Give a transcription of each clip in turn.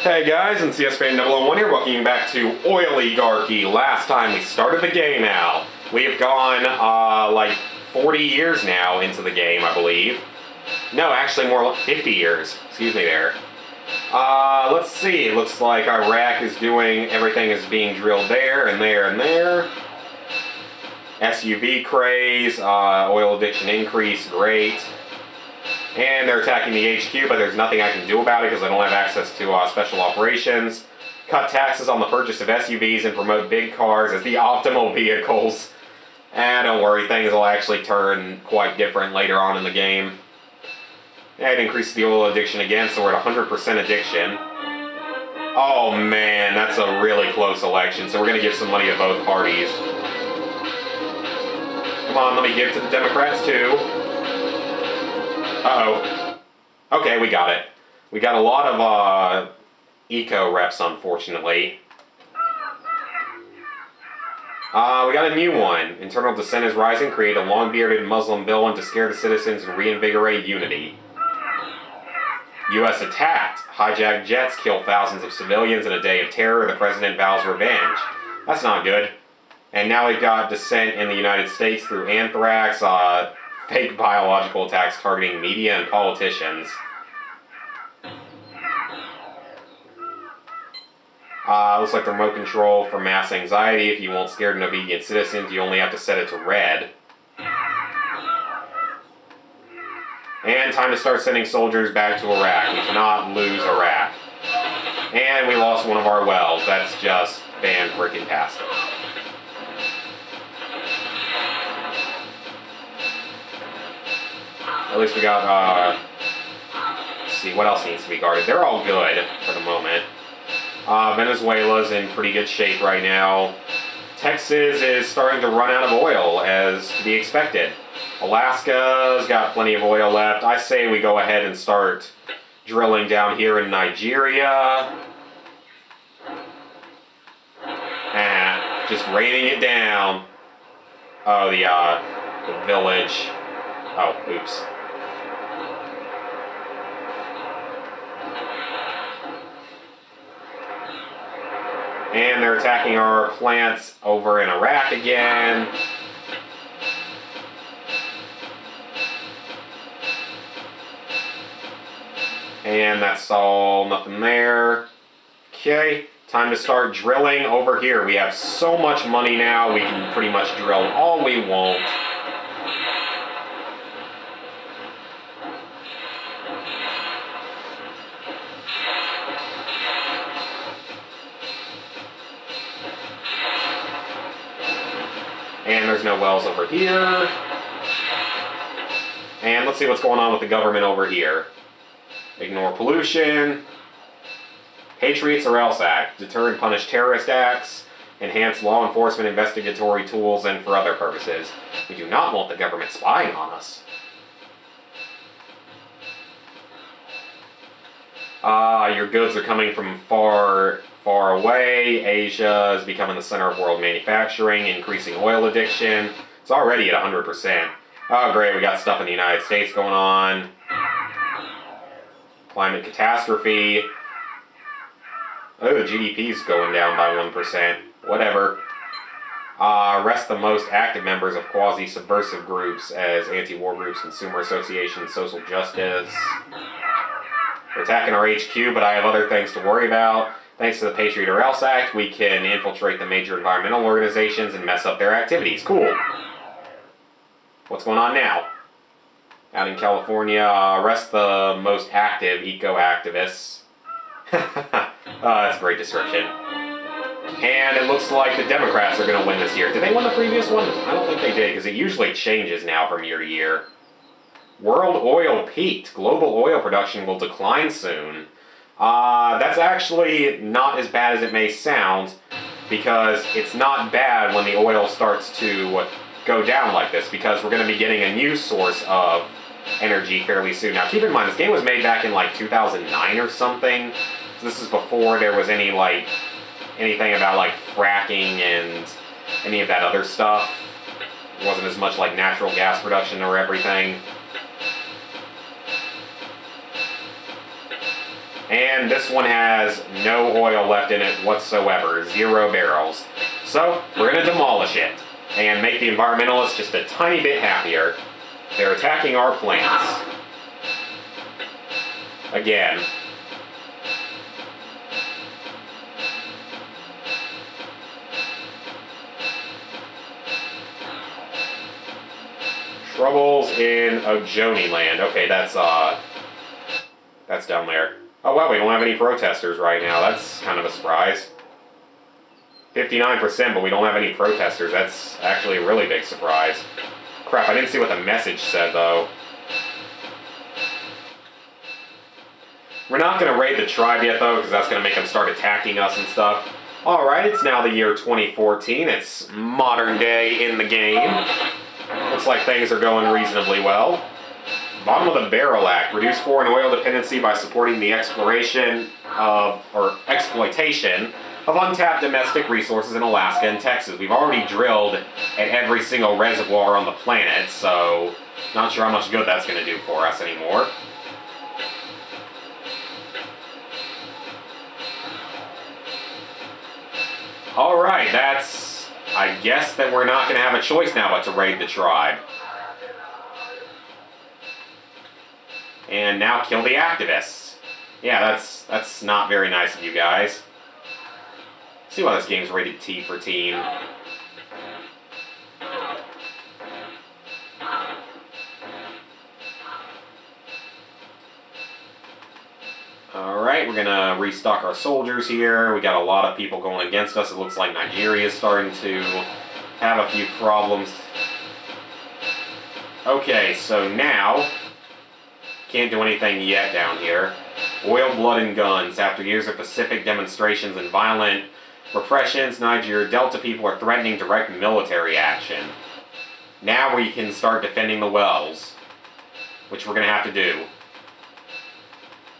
Hey guys, and CS-Fan001 here, welcoming you back to Oiligarchy. Last time we started the game out. We have gone, like 40 years now into the game, I believe. No, actually more like 50 years. Excuse me there. Let's see. It looks like Iraq is doing, everything is being drilled there, and there, and there. SUV craze, oil addiction increase, great. And they're attacking the HQ, but there's nothing I can do about it because I don't have access to special operations. Cut taxes on the purchase of SUVs and promote big cars as the optimal vehicles. Don't worry, things will actually turn quite different later on in the game. It increases the oil addiction again, so we're at 100% addiction. Oh man, that's a really close election, so we're going to give some money to both parties. Come on, let me give to the Democrats too. Uh-oh. Okay, we got it. We got a lot of, eco reps, unfortunately. We got a new one. Internal dissent is rising. Create a long-bearded Muslim villain to scare the citizens and reinvigorate unity. U.S. attacked. Hijacked jets kill thousands of civilians in a day of terror. The president vows revenge. That's not good. And now we've got dissent in the United States through anthrax, fake biological attacks targeting media and politicians. Looks like the remote control for mass anxiety. If you want scared and obedient citizens, you only have to set it to red. And time to start sending soldiers back to Iraq. We cannot lose Iraq. And we lost one of our wells. That's just fan-freaking-tastic. At least we got, let's see, what else needs to be guarded? They're all good for the moment. Venezuela's in pretty good shape right now. Texas is starting to run out of oil, as to be expected. Alaska's got plenty of oil left. I say we go ahead and start drilling down here in Nigeria. Just raining it down. Oh, the village. Oh, oops. And they're attacking our plants over in Iraq again. And that's all, nothing there. Okay, time to start drilling over here. We have so much money now, we can pretty much drill all we want. And there's no wells over here. And let's see what's going on with the government over here. Ignore pollution. Patriots or Else Act. Deter and punish terrorist acts. Enhance law enforcement investigatory tools and for other purposes. We do not want the government spying on us. Your goods are coming from far away. Asia is becoming the center of world manufacturing, increasing oil addiction. It's already at 100%. Oh great, we got stuff in the United States going on. Climate catastrophe. Oh, the GDP's going down by 1%. Whatever. Arrest the most active members of quasi-subversive groups as anti-war groups, consumer associations, social justice. We're attacking our HQ, but I have other things to worry about. Thanks to the Patriot or Else Act, we can infiltrate the major environmental organizations and mess up their activities. Cool. What's going on now? Out in California, arrest the most active eco-activists. That's a great description. And it looks like the Democrats are going to win this year. Did they win the previous one? I don't think they did, because it usually changes now from year to year. World oil peaked. Global oil production will decline soon. That's actually not as bad as it may sound, because it's not bad when the oil starts to go down like this, because we're going to be getting a new source of energy fairly soon. Now keep in mind, this game was made back in like 2009 or something, so this is before there was anything about like fracking and any of that other stuff. It wasn't as much like natural gas production or everything. And this one has no oil left in it whatsoever. 0 barrels. So, we're going to demolish it. And make the environmentalists just a tiny bit happier. They're attacking our plants. Again. Troubles in Ojoni land. Okay, that's down there. Oh wow, we don't have any protesters right now. That's kind of a surprise. 59%, but we don't have any protesters. That's actually a really big surprise. Crap, I didn't see what the message said, though. We're not going to raid the tribe yet, though, because that's going to make them start attacking us and stuff. Alright, it's now the year 2014. It's modern day in the game. Looks like things are going reasonably well. Bottom of the Barrel Act. Reduce foreign oil dependency by supporting the exploitation of untapped domestic resources in Alaska and Texas. We've already drilled at every single reservoir on the planet, so not sure how much good that's going to do for us anymore. Alright, that's... I guess that we're not going to have a choice now but to raid the tribe. And now kill the activists. Yeah, that's not very nice of you guys. See why this game's rated T for teen. Alright, we're gonna restock our soldiers here. We got a lot of people going against us. It looks like Nigeria is starting to have a few problems. Okay, so now, can't do anything yet down here. Oil, blood, and guns. After years of pacific demonstrations and violent repressions, Niger Delta people are threatening direct military action. Now we can start defending the wells, which we're going to have to do.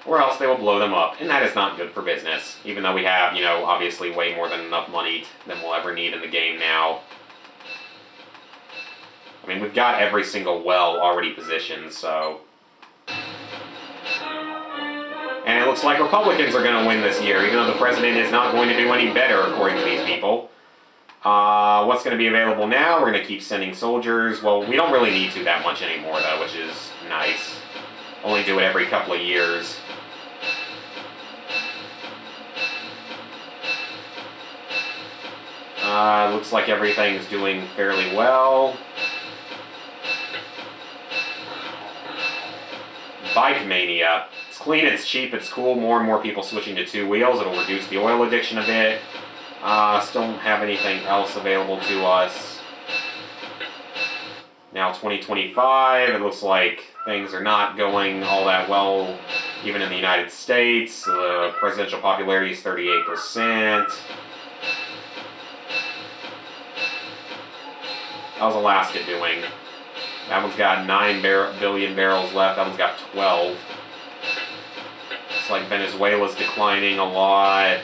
Or else they will blow them up, and that is not good for business. Even though we have, you know, obviously way more than enough money than we'll ever need in the game now. I mean, we've got every single well already positioned, so... And it looks like Republicans are going to win this year, even though the president is not going to do any better, according to these people. What's going to be available now? We're going to keep sending soldiers. Well, we don't really need to that much anymore, though, which is nice. Only do it every couple of years. Looks like everything's doing fairly well. Bike mania. It's clean, it's cheap, it's cool. More and more people switching to 2 wheels. It'll reduce the oil addiction a bit. Still don't have anything else available to us. Now 2025, it looks like things are not going all that well, even in the United States. Presidential popularity is 38%. How's Alaska doing? That one's got 9 billion barrels left. That one's got 12. It's like Venezuela's declining a lot.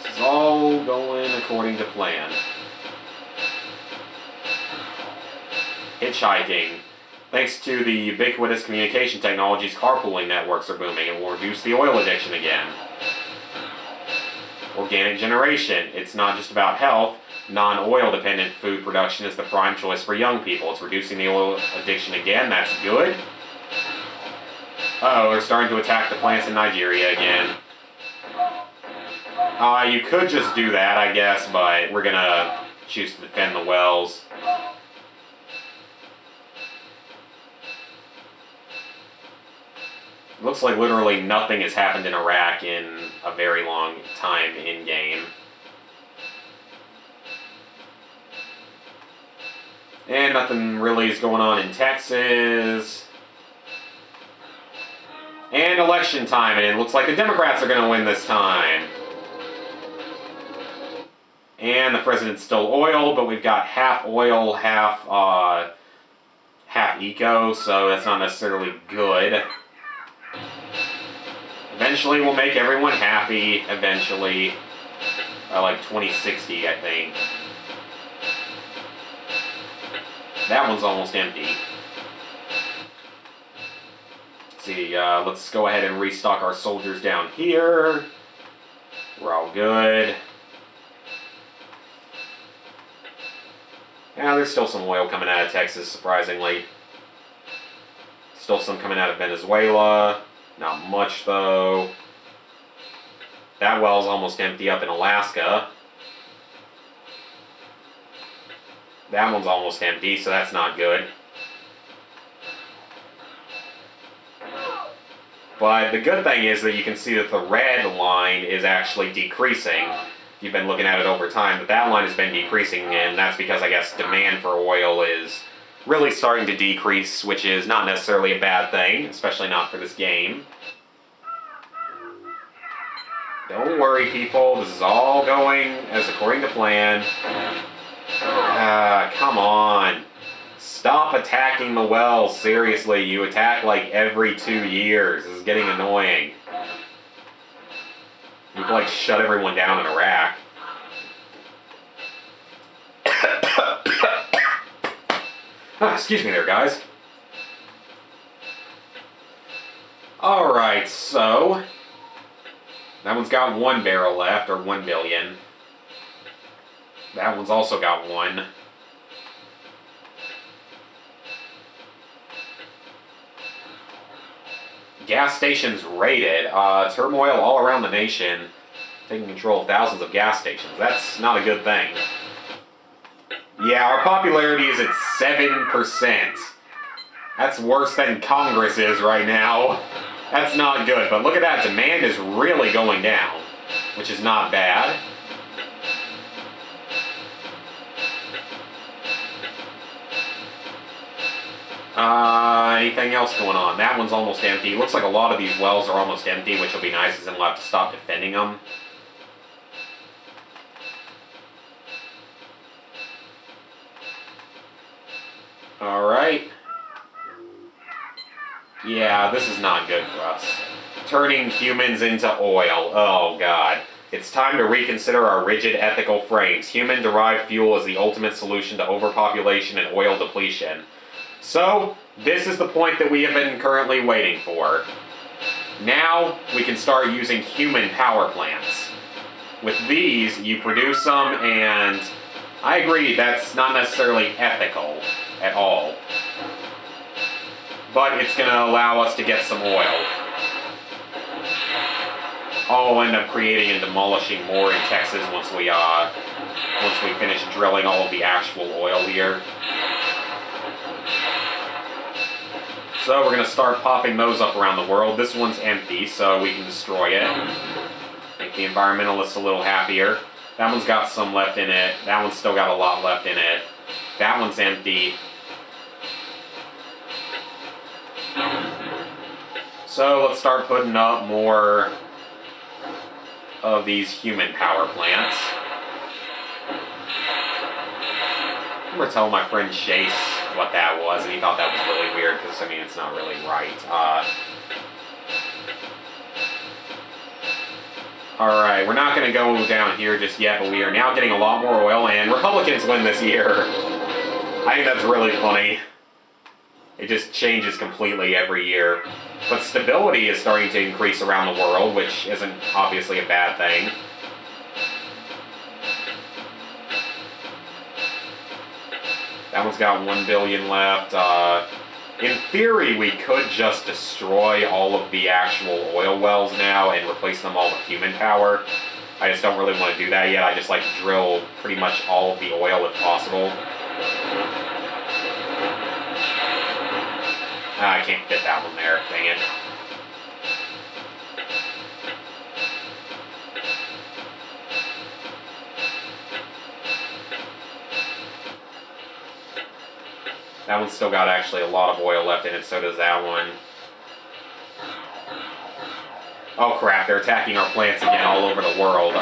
This is all going according to plan. Hitchhiking. Thanks to the ubiquitous communication technologies, carpooling networks are booming. It will reduce the oil addiction again. Organic generation. It's not just about health. Non-oil dependent food production is the prime choice for young people. It's reducing the oil addiction again. That's good. Uh-oh, they're starting to attack the plants in Nigeria again. You could just do that, I guess, but we're gonna choose to defend the wells. Looks like literally nothing has happened in Iraq in a very long time in-game. And nothing really is going on in Texas. And election time, and it looks like the Democrats are going to win this time. And the president's still oil, but we've got half oil, half eco, so that's not necessarily good. Eventually we'll make everyone happy, eventually. By like 2060, I think. That one's almost empty. see. Let's go ahead and restock our soldiers down here. We're all good. Yeah, there's still some oil coming out of Texas, surprisingly. Still some coming out of Venezuela. Not much, though. That well's almost empty up in Alaska. That one's almost empty, so that's not good. But the good thing is that you can see that the red line is actually decreasing. You've been looking at it over time, that line has been decreasing, and that's because I guess demand for oil is really starting to decrease, which is not necessarily a bad thing, especially not for this game. Don't worry, people, this is all going as according to plan. Come on. Stop attacking the wells, seriously, you attack like every 2 years. This is getting annoying. You can like shut everyone down in Iraq. Excuse me there, guys. Alright, so that one's got 1 barrel left, or 1 billion. That one's also got 1. Gas stations raided. Turmoil all around the nation. Taking control of thousands of gas stations. That's not a good thing. Yeah, our popularity is at 7%. That's worse than Congress is right now. That's not good, but look at that. Demand is really going down, which is not bad. Anything else going on? That one's almost empty. Looks like a lot of these wells are almost empty, which will be nice because then we'll have to stop defending them. Alright. Yeah, this is not good for us. Turning humans into oil. Oh, God. It's time to reconsider our rigid ethical frames. Human-derived fuel is the ultimate solution to overpopulation and oil depletion. So, this is the point that we have been currently waiting for. Now, we can start using human power plants. With these, you produce them, and I agree, that's not necessarily ethical at all. But it's going to allow us to get some oil. I'll end up creating and demolishing more in Texas once we finish drilling all of the actual oil here. So we're going to start popping those up around the world. This one's empty, so we can destroy it. Make the environmentalists a little happier. That one's got some left in it. That one's still got a lot left in it. That one's empty. So let's start putting up more of these human power plants. I remember telling my friend Chase what that was, and he thought that was really weird, because, I mean, it's not really right. Alright, we're not going to go down here just yet, but we are now getting a lot more oil, and Republicans win this year. I think that's really funny. It just changes completely every year. But stability is starting to increase around the world, which isn't obviously a bad thing. That one's got 1 billion left. In theory, we could just destroy all of the actual oil wells now and replace them all with human power. I just don't really want to do that yet. I just like to drill pretty much all of the oil if possible. I can't fit that one there, dang it. That one's still got actually a lot of oil left in it, so does that one. Oh crap, they're attacking our plants again all over the world.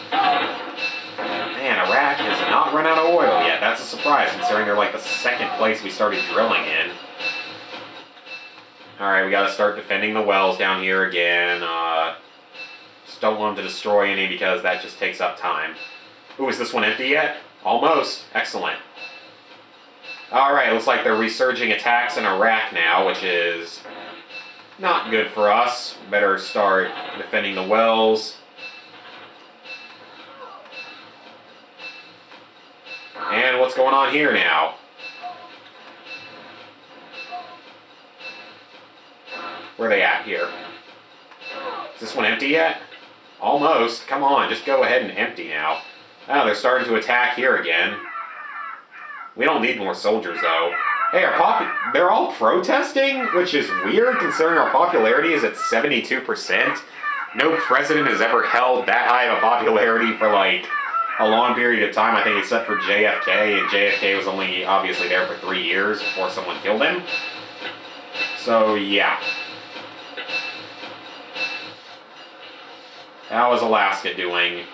Man, Iraq has not run out of oil yet. That's a surprise, considering they're like the second place we started drilling in. Alright, we gotta start defending the wells down here again. Just don't want them to destroy any because that just takes up time. Ooh, is this one empty yet? Almost. Excellent. Alright, looks like they're resurging attacks in Iraq now, which is Not good for us. Better start defending the wells. And what's going on here now? Where are they at here? Is this one empty yet? Almost. Come on, just go ahead and empty now. Oh, they're starting to attack here again. We don't need more soldiers, though. Hey, they're all protesting, which is weird considering our popularity is at 72%. No president has ever held that high of a popularity for, like, a long period of time, I think, except for JFK, and JFK was only, obviously, there for 3 years before someone killed him. So, yeah. How is Alaska doing?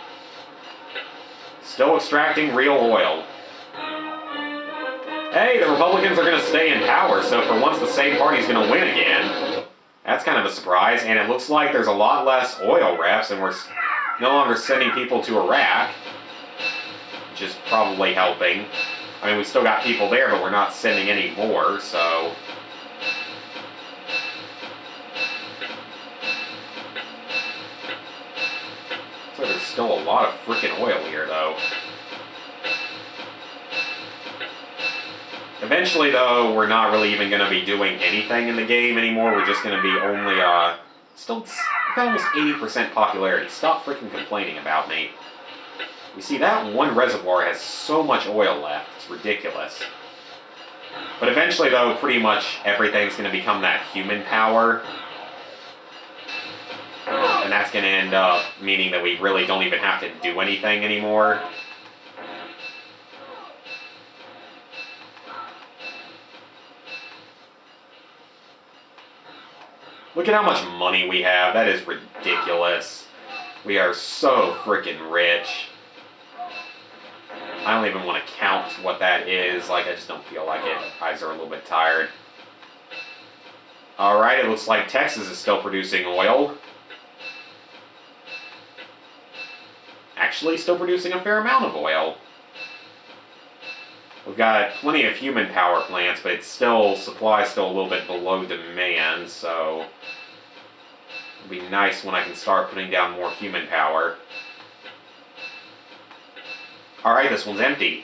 Still extracting real oil. Hey, the Republicans are going to stay in power, so for once the same party's going to win again. That's kind of a surprise, and it looks like there's a lot less oil reps, and we're no longer sending people to Iraq, which is probably helping. I mean, we still got people there, but we're not sending any more, so... So there's still a lot of freaking oil here, though. Eventually, though, we're not really even going to be doing anything in the game anymore. We're just going to be only, still got almost 80% popularity. Stop freaking complaining about me. You see, that one reservoir has so much oil left. It's ridiculous. But eventually, though, pretty much everything's going to become that human power. And that's going to end up meaning that we really don't even have to do anything anymore. Look at how much money we have. That is ridiculous. We are so freaking rich. I don't even want to count what that is. Like, I just don't feel like it. Eyes are a little bit tired. Alright, it looks like Texas is still producing oil. Actually, still producing a fair amount of oil. We've got plenty of human power plants, but it's still, supply is still a little bit below demand, so it'll be nice when I can start putting down more human power. Alright, this one's empty.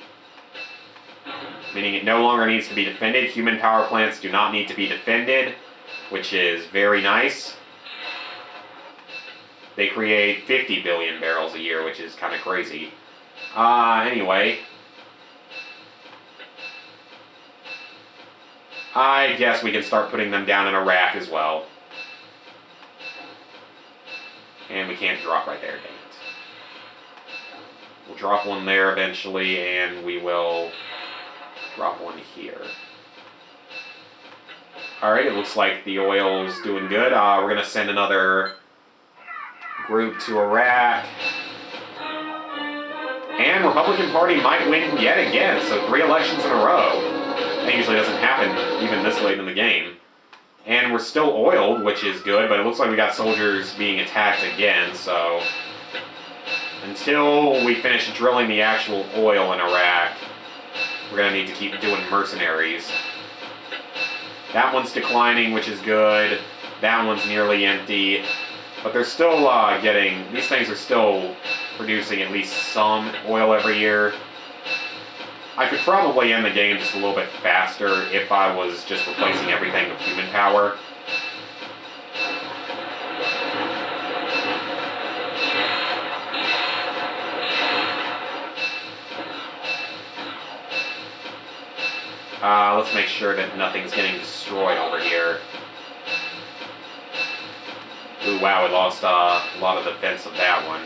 Meaning it no longer needs to be defended. Human power plants do not need to be defended, which is very nice. They create 50 billion barrels a year, which is kind of crazy. Anyway. I guess we can start putting them down in Iraq as well. And we can't drop right there, dang it. We'll drop one there eventually, and we will drop one here. Alright, it looks like the oil's doing good. We're going to send another group to Iraq. And Republican Party might win yet again, so 3 elections in a row. That usually doesn't happen even this late in the game. And we're still oiled, which is good, but it looks like we got soldiers being attacked again, so... Until we finish drilling the actual oil in Iraq, we're going to need to keep doing mercenaries. That one's declining, which is good. That one's nearly empty. But they're still getting... These things are still producing at least some oil every year. I could probably end the game just a little bit faster if I was just replacing everything with human power. Let's make sure that nothing's getting destroyed over here. Ooh, wow, we lost a lot of defense of that one.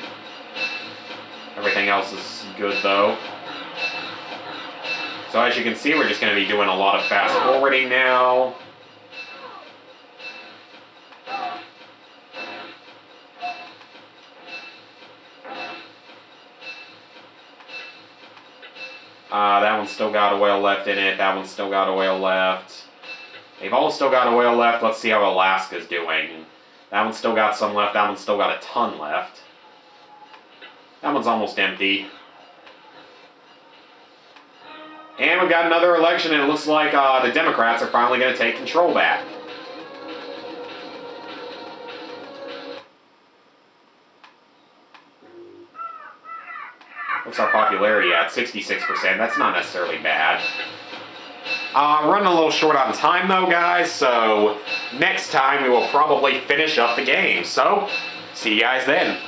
Everything else is good, though. So as you can see, we're just going to be doing a lot of fast forwarding now. That one's still got oil left in it. That one's still got oil left. They've all still got oil left. Let's see how Alaska's doing. That one's still got some left. That one's still got a ton left. That one's almost empty. And we've got another election, and it looks like the Democrats are finally going to take control back. What's our popularity at? 66%. That's not necessarily bad. Running a little short on time though, guys, so next time we will probably finish up the game. So, see you guys then.